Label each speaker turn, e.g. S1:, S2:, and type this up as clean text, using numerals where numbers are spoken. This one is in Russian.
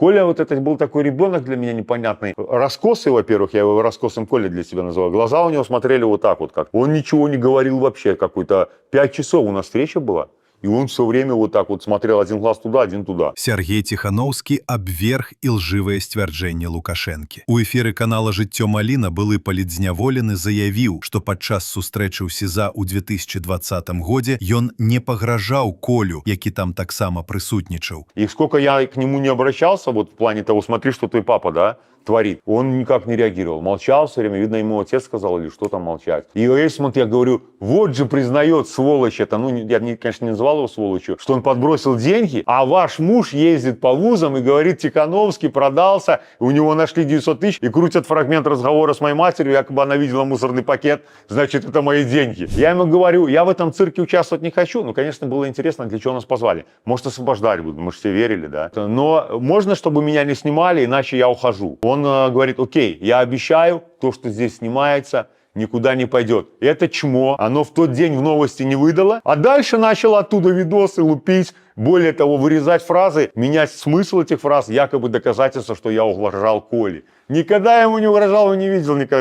S1: Коля вот этот был такой ребенок для меня непонятный. Раскосый, во-первых, я его раскосым Коля для себя называл. Глаза у него смотрели вот так вот как. Он ничего не говорил вообще. Какой-то 5 часов у нас встреча была. И он все время вот так вот смотрел один глаз туда, один туда.
S2: Сергей Тихановскі абверг ілжывае сцвярджэнне Лукашэнкі. У эфіры канала «Жыццё Маліна» былы палітзняволены заявіў, што падчас сустрэчы ў СІЗА ў 2020 годзе ён не пагражаў Колю, які там таксама прысутнічаў.
S1: И сколько я к нему не обращался, вот в плане того, смотри, что твой папа, да, творит, он никак не реагировал. Молчал все время, видно, ему отец сказал, или что там молчать. И Эйсмонт, я говорю, вот же признает, сволочь это, ну, я, конечно, не называл его сволочью, что он подбросил деньги, а ваш муж ездит по вузам и говорит, Тихановский продался, у него нашли 900 тысяч, и крутят фрагмент разговора с моей матерью, якобы она видела мусорный пакет, значит, это мои деньги. Я ему говорю, я в этом цирке участвовать не хочу. Ну, конечно, было интересно, для чего нас позвали. Может, освобождать будут, мы же все верили, да. Но можно, чтобы меня не снимали, иначе я ухожу. Он говорит, окей, я обещаю, то, что здесь снимается, никуда не пойдет. Это чмо, оно в тот день в новости не выдало, а дальше начал оттуда видосы лупить, более того, вырезать фразы, менять смысл этих фраз, якобы доказательство, что я угрожал Коле. Никогда я ему не угрожал, он не видел никогда.